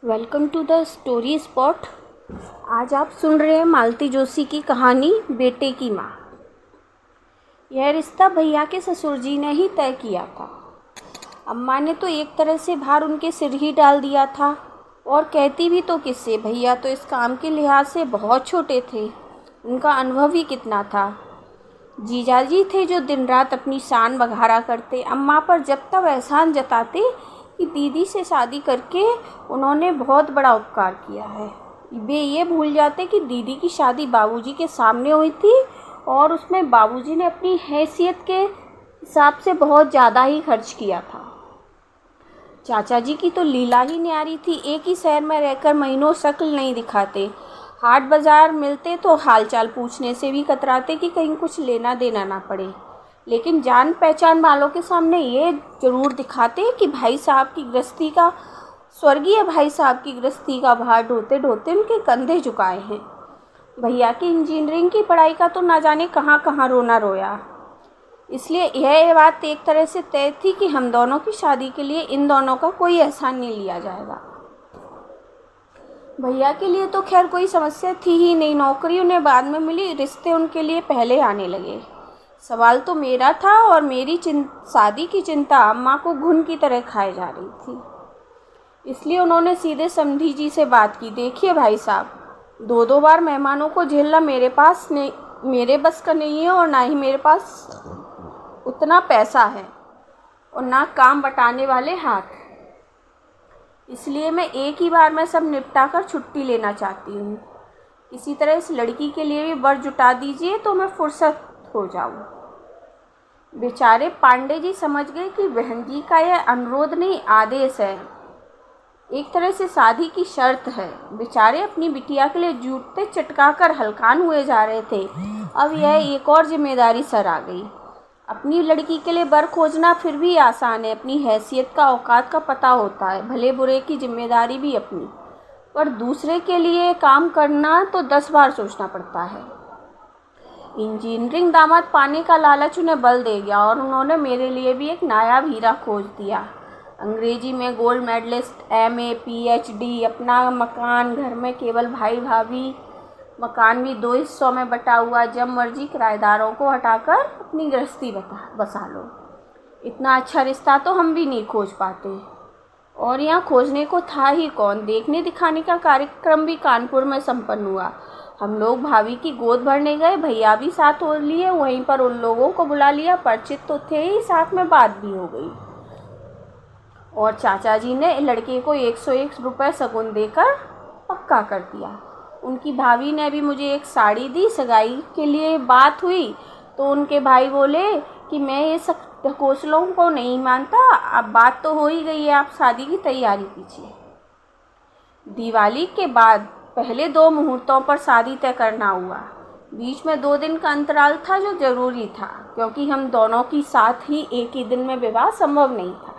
Welcome to the story spot. आज आप सुन रहे हैं मालती जोशी की कहानी बेटे की माँ। यह रिश्ता भैया के ससुर जी ने ही तय किया था। अम्मा ने तो एक तरह से भार उनके सिर ही डाल दिया था, और कहती भी तो किससे, भैया तो इस काम के लिहाज से बहुत छोटे थे, उनका अनुभव ही कितना था। जीजाजी थे जो दिन रात अपनी शान बघारा करते, अम्मा पर जब तब एहसान जताते कि दीदी से शादी करके उन्होंने बहुत बड़ा उपकार किया है। वे ये भूल जाते कि दीदी की शादी बाबूजी के सामने हुई थी, और उसमें बाबूजी ने अपनी हैसियत के हिसाब से बहुत ज़्यादा ही खर्च किया था। चाचा जी की तो लीला ही न्यारी थी। एक ही शहर में रहकर महीनों शक्ल नहीं दिखाते, हाट बाजार मिलते तो हालचाल पूछने से भी कतराते कि कहीं कुछ लेना देना ना पड़े, लेकिन जान पहचान वालों के सामने ये जरूर दिखाते कि भाई साहब की गृहस्थी का, स्वर्गीय भाई साहब की गृहस्थी का भार ढोते ढोते उनके कंधे झुकाए हैं। भैया की इंजीनियरिंग की पढ़ाई का तो ना जाने कहाँ कहाँ रोना रोया। इसलिए यह बात एक तरह से तय थी कि हम दोनों की शादी के लिए इन दोनों का कोई एहसान नहीं लिया जाएगा। भैया के लिए तो खैर कोई समस्या थी ही नहीं, नौकरी उन्हें बाद में मिली, रिश्ते उनके लिए पहले आने लगे। सवाल तो मेरा था, और मेरी शादी की चिंता अम्मा को घुन की तरह खाए जा रही थी। इसलिए उन्होंने सीधे समधी जी से बात की, देखिए भाई साहब, दो बार मेहमानों को झेलना मेरे बस का नहीं है, और ना ही मेरे पास उतना पैसा है, और ना काम बटाने वाले हाथ। इसलिए मैं एक ही बार में सब निपटा कर छुट्टी लेना चाहती हूँ। किसी तरह इस लड़की के लिए भी बर जुटा दीजिए तो मैं फुर्सत हो जाऊँ। बेचारे पांडे जी समझ गए कि बहन जी का यह अनुरोध नहीं, आदेश है, एक तरह से शादी की शर्त है। बेचारे अपनी बिटिया के लिए जूते चटका कर हलकान हुए जा रहे थे। अब यह एक और जिम्मेदारी सर आ गई। अपनी लड़की के लिए बर खोजना फिर भी आसान है, अपनी हैसियत का, औकात का पता होता है, भले बुरे की जिम्मेदारी भी अपनी, पर दूसरे के लिए काम करना तो 10 बार सोचना पड़ता है। इंजीनियरिंग दामाद पाने का लालच उन्हें बल दे गया, और उन्होंने मेरे लिए भी एक नायाब हीरा खोज दिया। अंग्रेजी में गोल्ड मेडलिस्ट, MA PhD, अपना मकान, घर में केवल भाई भाभी, मकान भी 2 हिस्सों में बटा हुआ, जब मर्जी किराएदारों को हटाकर अपनी गृहस्थी बसा लो। इतना अच्छा रिश्ता तो हम भी नहीं खोज पाते, और यहाँ खोजने को था ही कौन। देखने दिखाने का कार्यक्रम भी कानपुर में संपन्न हुआ। हम लोग भाभी की गोद भरने गए, भैया भी साथ हो लिए, वहीं पर उन लोगों को बुला लिया, परिचित तो थे ही, साथ में बात भी हो गई। और चाचा जी ने लड़के को 101 रुपये शगुन देकर पक्का कर दिया। उनकी भाभी ने भी मुझे एक साड़ी दी। सगाई के लिए बात हुई तो उनके भाई बोले कि मैं ये सब ढकोसलों को नहीं मानता, अब बात तो हो ही गई है, आप शादी की तैयारी कीजिए। दिवाली के बाद पहले 2 मुहूर्तों पर शादी तय करना हुआ। बीच में 2 दिन का अंतराल था जो जरूरी था, क्योंकि हम दोनों की साथ ही एक ही दिन में विवाह संभव नहीं था।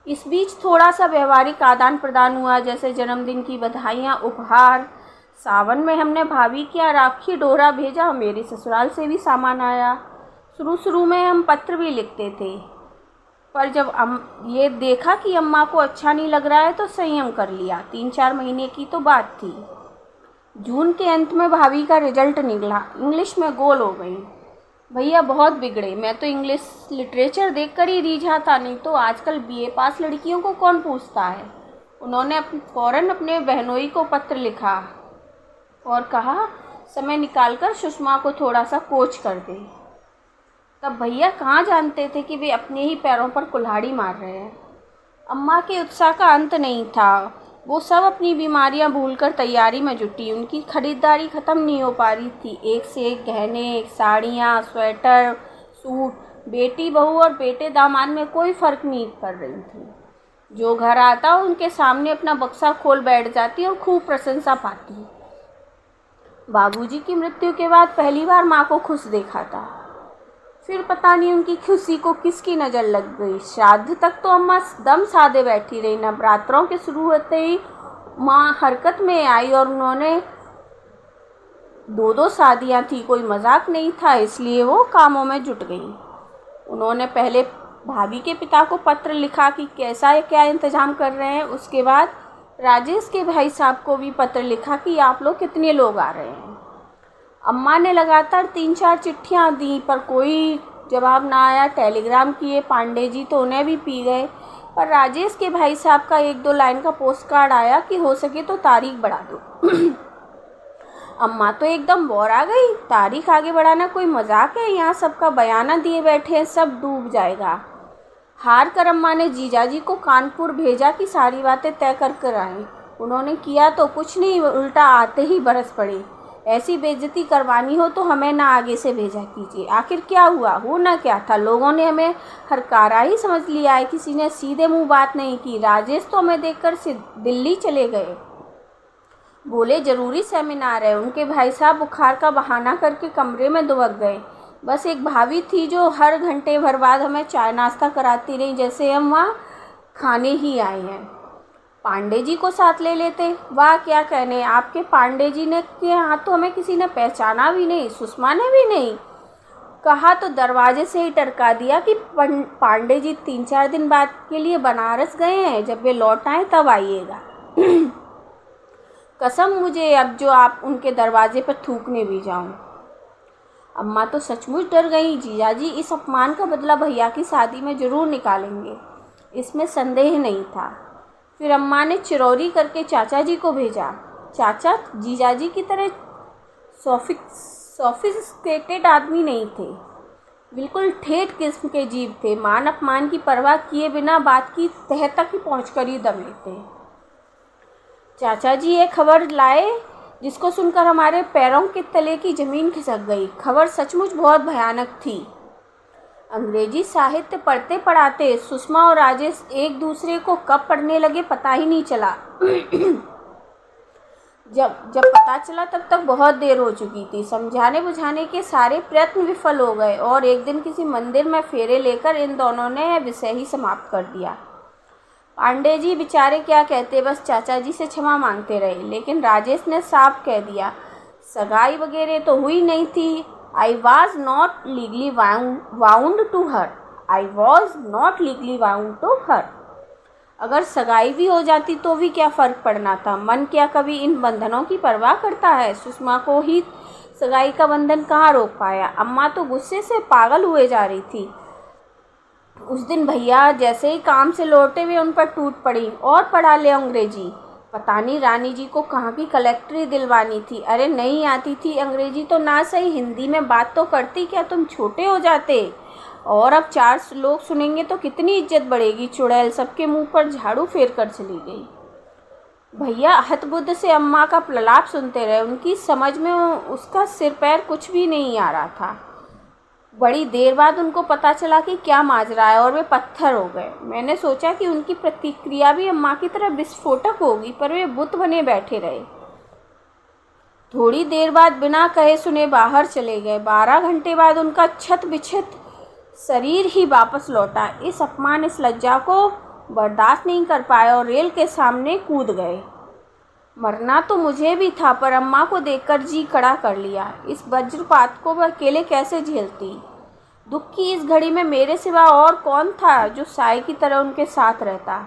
इस बीच थोड़ा सा व्यवहारिक आदान प्रदान हुआ, जैसे जन्मदिन की बधाइयाँ, उपहार। सावन में हमने भाभी के यहाँ राखी डोरा भेजा, मेरे ससुराल से भी सामान आया। शुरू में हम पत्र भी लिखते थे, पर जब ये देखा कि अम्मा को अच्छा नहीं लग रहा है तो संयम कर लिया। 3-4 महीने की तो बात थी। जून के अंत में भाभी का रिजल्ट निकला, इंग्लिश में गोल हो गई। भैया बहुत बिगड़े। मैं तो इंग्लिश लिटरेचर देखकर ही रीझा था, नहीं तो आजकल BA पास लड़कियों को कौन पूछता है। उन्होंने फ़ौरन अपने बहनोई को पत्र लिखा और कहा समय निकालकर सुषमा को थोड़ा सा कोच कर दे। तब भैया कहाँ जानते थे कि वे अपने ही पैरों पर कुल्हाड़ी मार रहे हैं। अम्मा के उत्साह का अंत नहीं था। वो सब अपनी बीमारियां भूलकर तैयारी में जुटी। उनकी खरीदारी ख़त्म नहीं हो पा रही थी। एक से एक गहने, साड़ियाँ, स्वेटर, सूट। बेटी बहू और बेटे दामाद में कोई फ़र्क नहीं कर रही थी। जो घर आता उनके सामने अपना बक्सा खोल बैठ जाती और खूब प्रशंसा पाती। बाबूजी की मृत्यु के बाद पहली बार माँ को खुश देखा था। फिर पता नहीं उनकी खुशी को किसकी नज़र लग गई। श्राद्ध तक तो अम्मा दम साधे बैठी रही। नवरात्रों के शुरू होते ही माँ हरकत में आई, और उन्होंने 2 शादियाँ थी, कोई मजाक नहीं था, इसलिए वो कामों में जुट गई। उन्होंने पहले भाभी के पिता को पत्र लिखा कि कैसा क्या इंतज़ाम कर रहे हैं। उसके बाद राजेश के भाई साहब को भी पत्र लिखा कि आप लोग कितने लोग आ रहे हैं। अम्मा ने लगातार 3-4 चिट्ठियाँ दी पर कोई जवाब ना आया। टेलीग्राम किए पांडे जी तो उन्हें भी पी गए, पर राजेश के भाई साहब का 1-2 लाइन का पोस्ट कार्ड आया कि हो सके तो तारीख बढ़ा दो। अम्मा तो एकदम बोर आ गई। तारीख आगे बढ़ाना कोई मजाक है? यहाँ सबका बयाना दिए बैठे हैं, सब डूब जाएगा। हार कर अम्मा ने जीजाजी को कानपुर भेजा कि सारी बातें तय कर कर आएँ। उन्होंने किया तो कुछ नहीं, उल्टा आते ही बरस पड़े। ऐसी बेइज्जती करवानी हो तो हमें ना आगे से भेजा कीजिए। आखिर क्या हुआ? होना क्या था? लोगों ने हमें हरकारा ही समझ लिया है। किसी ने सीधे मुंह बात नहीं की। राजेश तो हमें देखकर दिल्ली चले गए। बोले जरूरी सेमिनार है। उनके भाई साहब बुखार का बहाना करके कमरे में दुबक गए। बस एक भाभी थी जो हर घंटे भर बाद हमें चाय नाश्ता कराती रही, जैसे हम वहाँ खाने ही आए हैं। पांडे जी को साथ ले लेते। वाह क्या कहने, आपके पांडे जी ने के यहाँ तो हमें किसी ने पहचाना भी नहीं, सुषमा ने भी नहीं। कहा तो दरवाजे से ही टरका दिया कि पांडे जी 3-4 दिन बाद के लिए बनारस गए हैं, जब वे लौट आए तब आइएगा। कसम मुझे अब जो आप उनके दरवाजे पर थूकने भी जाऊं। अम्मा तो सचमुच डर गई। जीजाजी इस अपमान का बदला भैया की शादी में ज़रूर निकालेंगे, इसमें संदेह नहीं था। फिर अम्मा ने चिरौरी करके चाचा जी को भेजा। चाचा जीजाजी की तरह सोफिस्टिकेटेड आदमी नहीं थे, बिल्कुल ठेठ किस्म के जीव थे। मान अपमान की परवाह किए बिना बात की तह तक ही पहुँचकर ही दम लेते। चाचा जी ये खबर लाए जिसको सुनकर हमारे पैरों के तले की ज़मीन खिसक गई। खबर सचमुच बहुत भयानक थी। अंग्रेजी साहित्य पढ़ते पढ़ाते सुषमा और राजेश एक दूसरे को कब पढ़ने लगे पता ही नहीं चला। जब पता चला तब तक बहुत देर हो चुकी थी। समझाने बुझाने के सारे प्रयत्न विफल हो गए और एक दिन किसी मंदिर में फेरे लेकर इन दोनों ने विषय ही समाप्त कर दिया। पांडे जी बेचारे क्या कहते, बस चाचा जी से क्षमा मांगते रहे। लेकिन राजेश ने साफ कह दिया, सगाई वगैरह तो हुई नहीं थी। I was not legally bound to her. I was not legally bound to her. अगर सगाई भी हो जाती तो भी क्या फ़र्क पड़ना था? मन क्या कभी इन बंधनों की परवाह करता है? सुषमा को ही सगाई का बंधन कहाँ रोक पाया। अम्मा तो गुस्से से पागल हुए जा रही थी। उस दिन भैया जैसे ही काम से लौटे वे उन पर टूट पड़ी और पढ़ा ले अंग्रेजी। पता नहीं रानी जी को कहाँ की कलेक्टरी दिलवानी थी। अरे नहीं आती थी अंग्रेजी तो ना सही, हिंदी में बात तो करती, क्या तुम छोटे हो जाते? और अब 4 लोग सुनेंगे तो कितनी इज्जत बढ़ेगी। चुड़ैल सबके मुंह पर झाड़ू फेर कर चली गई। भैया हतबुद्ध से अम्मा का प्रलाप सुनते रहे। उनकी समझ में उसका सिर पैर कुछ भी नहीं आ रहा था। बड़ी देर बाद उनको पता चला कि क्या माजरा है और वे पत्थर हो गए। मैंने सोचा कि उनकी प्रतिक्रिया भी अम्मा की तरह विस्फोटक होगी, पर वे बुत बने बैठे रहे। थोड़ी देर बाद बिना कहे सुने बाहर चले गए। 12 घंटे बाद उनका छत बिछत शरीर ही वापस लौटा। इस अपमान, इस लज्जा को बर्दाश्त नहीं कर पाए और रेल के सामने कूद गए। मरना तो मुझे भी था, पर अम्मा को देखकर जी कड़ा कर लिया। इस वज्रपात को वह अकेले कैसे झेलती? दुख की इस घड़ी में मेरे सिवा और कौन था जो साई की तरह उनके साथ रहता?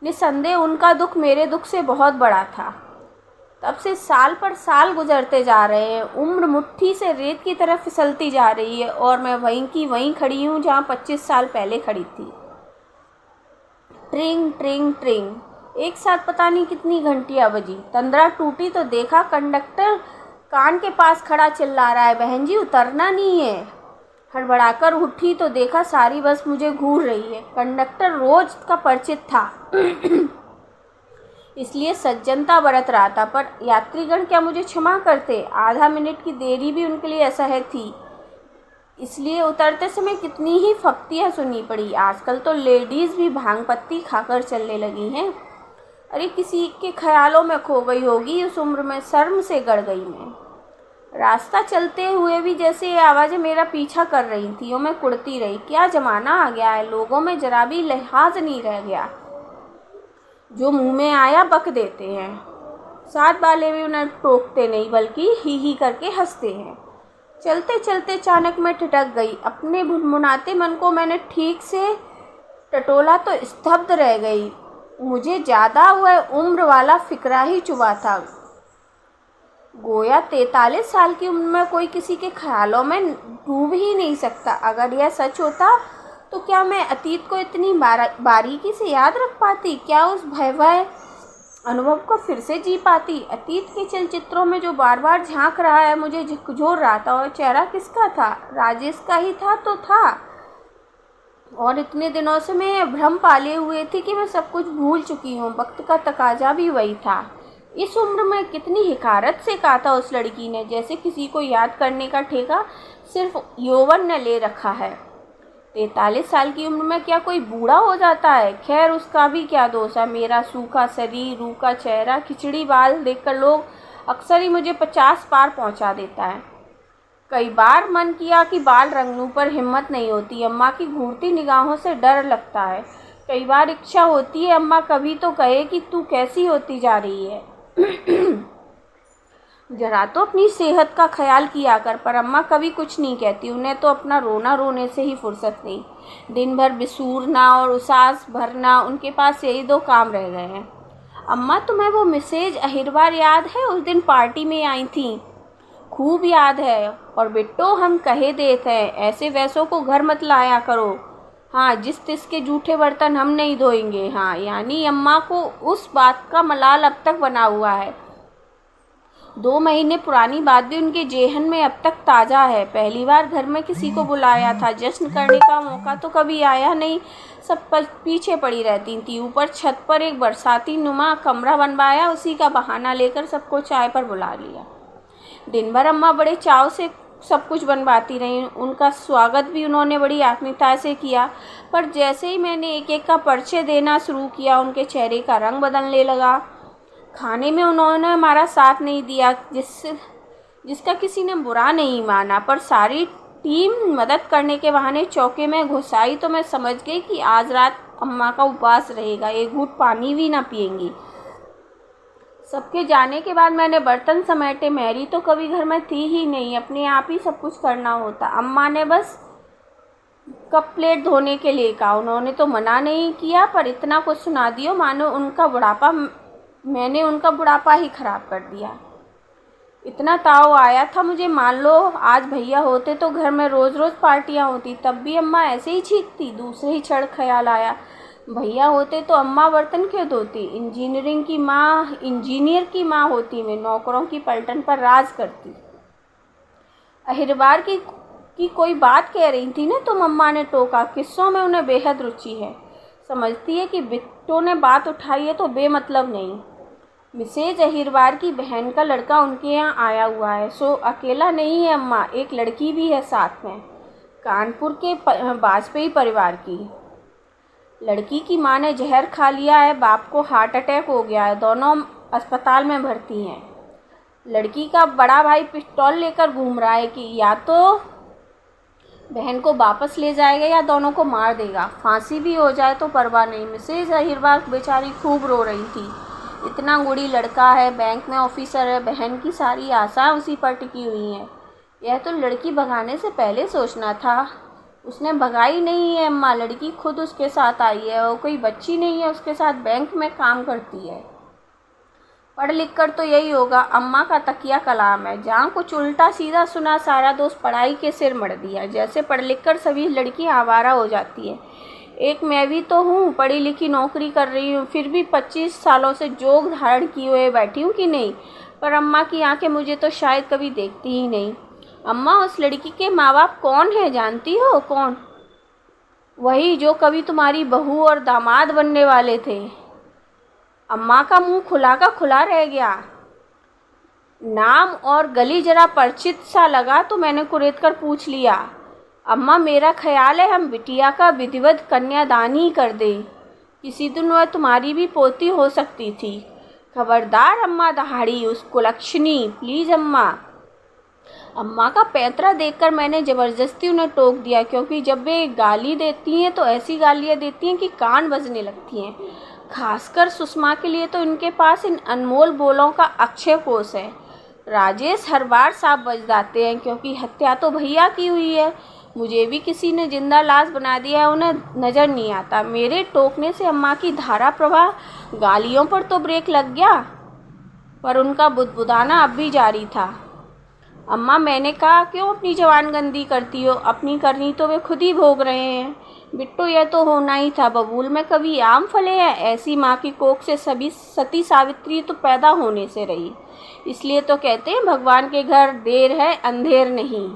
निसंदेह उनका दुख मेरे दुख से बहुत बड़ा था। तब से साल पर साल गुजरते जा रहे हैं। उम्र मुट्ठी से रेत की तरह फिसलती जा रही है और मैं वहीं की वहीं खड़ी हूँ जहाँ 25 साल पहले खड़ी थी। ट्रिंग ट्रिंग ट्रिंग एक साथ पता नहीं कितनी घंटियाँ बजी। तंद्रा टूटी तो देखा कंडक्टर कान के पास खड़ा चिल्ला रहा है, बहन जी उतरना नहीं है। हड़बड़ाकर उठी तो देखा सारी बस मुझे घूर रही है। कंडक्टर रोज का परिचित था इसलिए सज्जनता बरत रहा था, पर यात्रीगण क्या मुझे क्षमा करते? आधा मिनट की देरी भी उनके लिए असह्य थी, इसलिए उतरते समय कितनी ही फप्तियाँ सुनी पड़ी। आजकल तो लेडीज़ भी भांग पत्ती खाकर चलने लगी हैं। अरे किसी के ख्यालों में खो गई होगी उस उम्र में। शर्म से गड़ गई मैं। रास्ता चलते हुए भी जैसे ये आवाज़ें मेरा पीछा कर रही थी और मैं कुड़ती रही। क्या ज़माना आ गया है, लोगों में जरा भी लिहाज नहीं रह गया। जो मुंह में आया बक देते हैं। साथ वाले भी उन्हें टोकते नहीं बल्कि ही करके हंसते हैं। चलते चलते अचानक मैं ठिठक गई। अपने भुनभुनाते मन को मैंने ठीक से टटोला तो स्तब्ध रह गई। मुझे ज़्यादा हुआ उम्र वाला फिक्रा ही चुभा था। गोया 43 साल की उम्र में कोई किसी के ख्यालों में डूब ही नहीं सकता। अगर यह सच होता तो क्या मैं अतीत को इतनी बारीकी से याद रख पाती? क्या उस भयावह अनुभव को फिर से जी पाती? अतीत के चलचित्रों में जो बार बार झांक रहा है, मुझे झकझोर रहा था, और चेहरा किसका था? राजेश का ही था तो था। और इतने दिनों से मैं भ्रम पाले हुए थी कि मैं सब कुछ भूल चुकी हूँ। वक्त का तकाजा भी वही था। इस उम्र में कितनी हिकारत से कहा था उस लड़की ने, जैसे किसी को याद करने का ठेका सिर्फ यौवन ने ले रखा है। 43 साल की उम्र में क्या कोई बूढ़ा हो जाता है? खैर, उसका भी क्या दोष है? मेरा सूखा शरीर, रूखा चेहरा, खिचड़ी बाल देखकर लोग अक्सर ही मुझे 50 पार पहुंचा देता है। कई बार मन किया कि बाल रंगने पर हिम्मत नहीं होती। अम्मा की घूरती निगाहों से डर लगता है। कई बार इच्छा होती है अम्मा कभी तो कहे कि तू कैसी होती जा रही है। जरा तो अपनी सेहत का ख्याल किया कर। पर अम्मा कभी कुछ नहीं कहती। उन्हें तो अपना रोना रोने से ही फुर्सत नहीं। दिन भर बिसूरना और उसास भरना, उनके पास यही 2 काम रह गए हैं। अम्मा, तुम्हें वो मिसेज अहिरवार याद है? उस दिन पार्टी में आई थी। खूब याद है। और बिट्टो, हम कहे देते हैं ऐसे वैसों को घर मत लाया करो। हाँ, जिस तिस के जूठे बर्तन हम नहीं धोएंगे। हाँ, यानी अम्मा को उस बात का मलाल अब तक बना हुआ है। 2 महीने पुरानी बात भी उनके जेहन में अब तक ताज़ा है। पहली बार घर में किसी को बुलाया था, जश्न करने का मौका तो कभी आया नहीं। सब पीछे पड़ी रहती थी। ऊपर छत पर एक बरसाती नुमा कमरा बनवाया, उसी का बहाना लेकर सबको चाय पर बुला लिया। दिन भर अम्मा बड़े चाव से सब कुछ बनवाती रहीं। उनका स्वागत भी उन्होंने बड़ी आत्मीयता से किया। पर जैसे ही मैंने एक एक का परिचय देना शुरू किया, उनके चेहरे का रंग बदलने लगा। खाने में उन्होंने हमारा साथ नहीं दिया, जिसका किसी ने बुरा नहीं माना, पर सारी टीम मदद करने के बहाने चौके में घुस आई तो मैं समझ गई कि आज रात अम्मा का उपवास रहेगा। एक घूंट पानी भी ना पिएंगी। सबके जाने के बाद मैंने बर्तन समेटे। मैरी तो कभी घर में थी ही नहीं। अपने आप ही सब कुछ करना होता। अम्मा ने बस कप प्लेट धोने के लिए कहा। उन्होंने तो मना नहीं किया, पर इतना कुछ सुना दियो मानो मैंने उनका बुढ़ापा ही खराब कर दिया। इतना ताव आया था मुझे, मान लो आज भैया होते तो घर में रोज़ रोज़ पार्टियां होती। तब भी अम्मा ऐसे ही चीखती। दूसरे ही क्षण ख्याल आया, भैया होते तो अम्मा बर्तन क्यों धोती? इंजीनियर की माँ होती मैं, नौकरों की पलटन पर राज करती। अहिरवार की कोई बात कह रही थी ना तुम? अम्मा ने टोका। किस्सों में उन्हें बेहद रुचि है। समझती है कि बिट्टो ने बात उठाई है तो बेमतलब नहीं। मिसेज अहिरवार की बहन का लड़का उनके यहाँ आया हुआ है। सो अकेला नहीं है अम्मा, एक लड़की भी है साथ में, कानपुर के वाजपेयी परिवार की। लड़की की माँ ने जहर खा लिया है, बाप को हार्ट अटैक हो गया है, दोनों अस्पताल में भर्ती हैं। लड़की का बड़ा भाई पिस्तौल लेकर घूम रहा है कि या तो बहन को वापस ले जाएगा या दोनों को मार देगा। फांसी भी हो जाए तो परवाह नहीं। मिसेज अहिरवार बेचारी खूब रो रही थी। इतना गुड़ी लड़का है, बैंक में ऑफिसर है, बहन की सारी आशाएं उसी पर टिकी हुई हैं। यह तो लड़की भगाने से पहले सोचना था। उसने भगाई नहीं है अम्मा, लड़की खुद उसके साथ आई है। और कोई बच्ची नहीं है उसके साथ, बैंक में काम करती है। पढ़ लिख कर तो यही होगा। अम्मा का तकिया कलाम है। जहाँ कुछ उल्टा सीधा सुना, सारा दोष पढ़ाई के सिर मढ़ दिया। जैसे पढ़ लिख कर सभी लड़कियाँ आवारा हो जाती है। एक मैं भी तो हूँ, पढ़ी लिखी नौकरी कर रही हूँ, फिर भी 25 सालों से जोग धारण किए हुए बैठी हूँ कि नहीं। पर अम्मा की आंखें मुझे तो शायद कभी देखती ही नहीं। अम्मा, उस लड़की के माँ बाप कौन है जानती हो? कौन? वही जो कभी तुम्हारी बहू और दामाद बनने वाले थे। अम्मा का मुंह खुला का खुला रह गया। नाम और गली जरा परिचित सा लगा तो मैंने कुरेद कर पूछ लिया, अम्मा मेरा ख्याल है हम बिटिया का विधिवत कन्यादान ही कर दें। किसी दिन वह तुम्हारी भी पोती हो सकती थी। खबरदार अम्मा दहाड़ी उस कुलक्षणी, प्लीज़ अम्मा। अम्मा का पैंतरा देखकर मैंने ज़बरदस्ती उन्हें टोक दिया, क्योंकि जब वे गाली देती हैं तो ऐसी गालियाँ देती हैं कि कान बजने लगती हैं। खासकर सुषमा के लिए तो इनके पास इन अनमोल बोलों का अक्षय कोष है। राजेश हर बार साफ बज जाते हैं, क्योंकि हत्या तो भैया की हुई है। मुझे भी किसी ने जिंदा लाश बना दिया, उन्हें नज़र नहीं आता। मेरे टोकने से अम्मा की धारा प्रवाह, गालियों पर तो ब्रेक लग गया, पर उनका बुदबुदाना अब भी जारी था। अम्मा, मैंने कहा, क्यों अपनी जवान गंदी करती हो? अपनी करनी तो वे खुद ही भोग रहे हैं। बिट्टू, यह तो होना ही था। बबूल में कभी आम फले हैं? ऐसी माँ की कोख से सभी सती सावित्री तो पैदा होने से रही। इसलिए तो कहते हैं, भगवान के घर देर है अंधेर नहीं।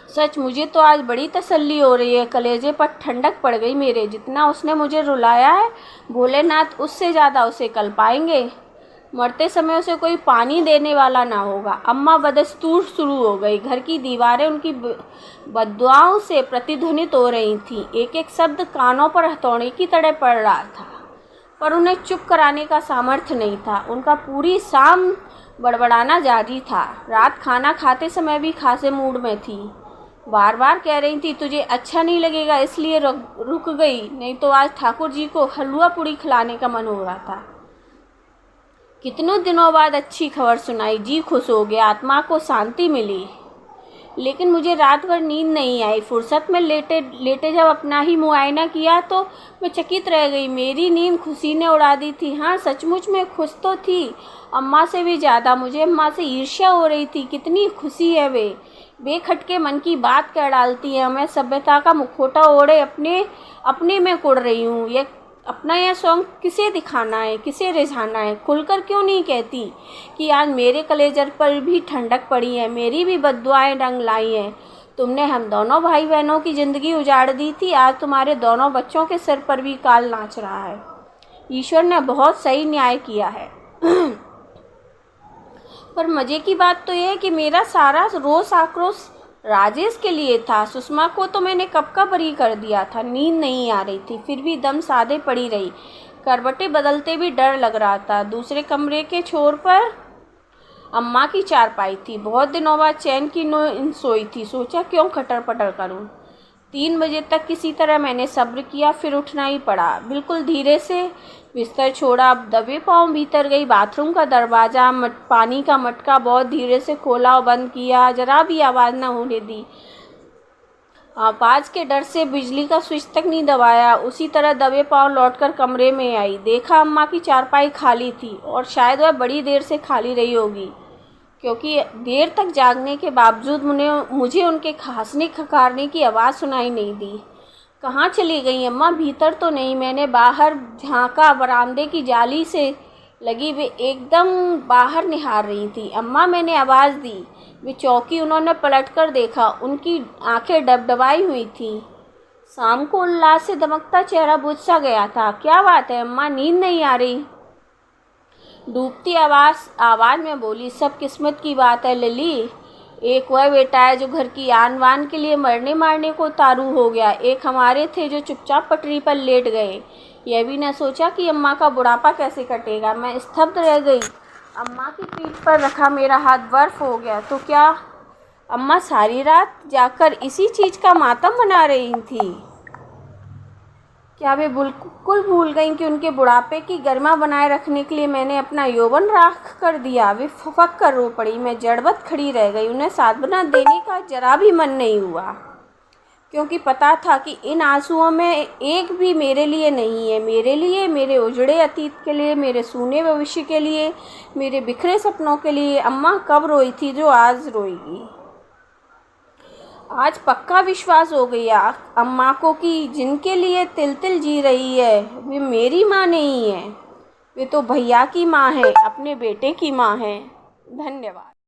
सच, मुझे तो आज बड़ी तसल्ली हो रही है। कलेजे पर ठंडक पड़ गई मेरे। जितना उसने मुझे रुलाया है, भोलेनाथ उससे ज़्यादा उसे कल पाएंगे। मरते समय उसे कोई पानी देने वाला ना होगा। अम्मा बदस्तूर शुरू हो गई। घर की दीवारें उनकी बद्दुआओं से प्रतिध्वनित हो रही थीं। एक एक शब्द कानों पर हथौड़े की तरह पड़ रहा था, पर उन्हें चुप कराने का सामर्थ्य नहीं था। उनका पूरी शाम बड़बड़ाना जारी था। रात खाना खाते समय भी खासे मूड में थी। बार बार कह रही थी, तुझे अच्छा नहीं लगेगा इसलिए रुक गई, नहीं तो आज ठाकुर जी को हलवा पूड़ी खिलाने का मन हो रहा था। कितनों दिनों बाद अच्छी खबर सुनाई। जी खुश हो गया, आत्मा को शांति मिली। लेकिन मुझे रात भर नींद नहीं आई। फुर्सत में लेटे लेटे जब अपना ही मुआयना किया तो मैं चकित रह गई। मेरी नींद खुशी ने उड़ा दी थी। हाँ, सचमुच में खुश तो थी, अम्मा से भी ज़्यादा। मुझे अम्मा से ईर्ष्या हो रही थी। कितनी खुशी है वे, बेखटके मन की बात कह डालती है। मैं सभ्यता का मुखौटा ओढ़े अपने में कुड़ रही हूँ। अपना यह सॉन्ग किसे दिखाना है, किसे रिझाना है? खुलकर क्यों नहीं कहती कि आज मेरे कलेजर पर भी ठंडक पड़ी है, मेरी भी बद्दुआएं रंग लाई हैं। तुमने हम दोनों भाई बहनों की ज़िंदगी उजाड़ दी थी, आज तुम्हारे दोनों बच्चों के सिर पर भी काल नाच रहा है। ईश्वर ने बहुत सही न्याय किया है। पर मज़े की बात तो यह है कि मेरा सारा रोष आक्रोश राजेश के लिए था। सुषमा को तो मैंने कब का बरी कर दिया था। नींद नहीं आ रही थी, फिर भी दम साधे पड़ी रही। करवटें बदलते भी डर लग रहा था। दूसरे कमरे के छोर पर अम्मा की चारपाई थी। बहुत दिनों बाद चैन की नींद सोई थी। सोचा, क्यों खटर पटर करूं। 3 बजे तक किसी तरह मैंने सब्र किया, फिर उठना ही पड़ा। बिल्कुल धीरे से बिस्तर छोड़ा, अब दबे पाँव भीतर गई। बाथरूम का दरवाज़ा, पानी का मटका बहुत धीरे से खोला और बंद किया। जरा भी आवाज़ न होने दी। आवाज़ के डर से बिजली का स्विच तक नहीं दबाया। उसी तरह दबे पाँव लौटकर कमरे में आई। देखा, अम्मा की चारपाई खाली थी, और शायद वह बड़ी देर से खाली रही होगी, क्योंकि देर तक जागने के बावजूद मुझे उनके खांसने खखारने की आवाज़ सुनाई नहीं दी। कहाँ चली गई अम्मा? भीतर तो नहीं। मैंने बाहर झांका, बरामदे की जाली से लगी वे एकदम बाहर निहार रही थी। अम्मा, मैंने आवाज़ दी। वे चौंकी। उन्होंने पलटकर देखा। उनकी आंखें डबडबाई हुई थीं। शाम को उल्लास से दमकता चेहरा बुझ सा गया था। क्या बात है अम्मा, नींद नहीं आ रही? डूबती आवाज़ में बोली, सब किस्मत की बात है लिली। एक वह बेटा है जो घर की आन बान के लिए मरने मारने को तारू हो गया। एक हमारे थे जो चुपचाप पटरी पर लेट गए। यह भी न सोचा कि अम्मा का बुढ़ापा कैसे कटेगा। मैं स्तब्ध रह गई। अम्मा की पीठ पर रखा मेरा हाथ बर्फ हो गया। तो क्या अम्मा सारी रात जाकर इसी चीज़ का मातम मना रही थी? क्या वे बिल्कुल भूल गईं कि उनके बुढ़ापे की गरिमा बनाए रखने के लिए मैंने अपना यौवन राख कर दिया? वे फक कर रो पड़ी। मैं जड़बत खड़ी रह गई। उन्हें सांत्वना देने का जरा भी मन नहीं हुआ, क्योंकि पता था कि इन आंसुओं में एक भी मेरे लिए नहीं है। मेरे लिए, मेरे उजड़े अतीत के लिए, मेरे सूने भविष्य के लिए, मेरे बिखरे सपनों के लिए। अम्मा कब रोई थी जो आज रोएगी? आज पक्का विश्वास हो गया अम्मा को कि जिनके लिए तिल तिल जी रही है वे मेरी माँ नहीं है, वे तो भैया की माँ है, अपने बेटे की माँ है। धन्यवाद।